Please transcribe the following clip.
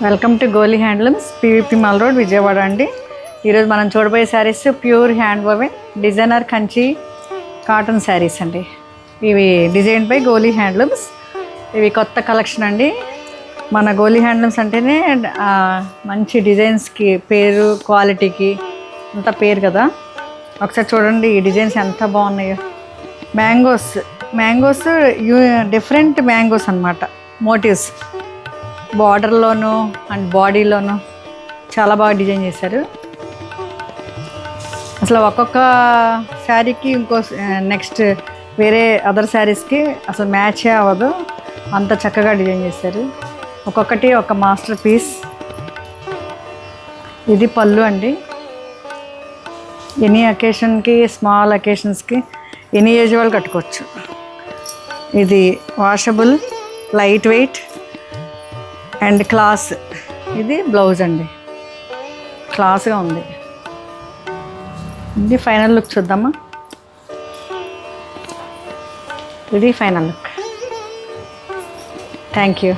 Welcome to Goli handlooms, PVP mall road, Vijayawada అండి. ఈరోజు మనం చూడబోయే saris pure hand woven designer Kanchi cotton saris అండి. ఇవి డిజైన్ బై గోలీ హ్యాండ్లూమ్స్. ఇవి కొత్త కలెక్షన్ అండి. మన గోలీ హ్యాండ్లూమ్స్ అంటేనే మంచి డిజైన్స్కి పేరు, క్వాలిటీకి అంత పేరు కదా. ఒకసారి చూడండి ఈ డిజైన్స్ ఎంత బాగున్నాయో. మ్యాంగోస్ డిఫరెంట్ మ్యాంగోస్ అన్నమాట. మోటివ్స్ బార్డర్లోను అండ్ బాడీలోను చాలా బాగా డిజైన్ చేశారు. అసలు ఒక్కొక్క శారీకి ఇంకో నెక్స్ట్ వేరే అదర్ శారీస్కి అసలు మ్యాచే అవ్వదు, అంత చక్కగా డిజైన్ చేశారు. ఒక్కొక్కటి ఒక మాస్టర్ పీస్. ఇది పళ్ళు అండి. ఎనీ అకేషన్కి, స్మాల్ అకేషన్స్కి, ఎనీ ఏజ్ వాళ్ళు కట్టుకోవచ్చు. ఇది washable, light weight and class. ఇది బ్లౌజ్ అండి, క్లాస్గా ఉంది. ఇది ఫైనల్ లుక్ చూద్దామా. ఇది ఫైనల్ లుక్. Thank you.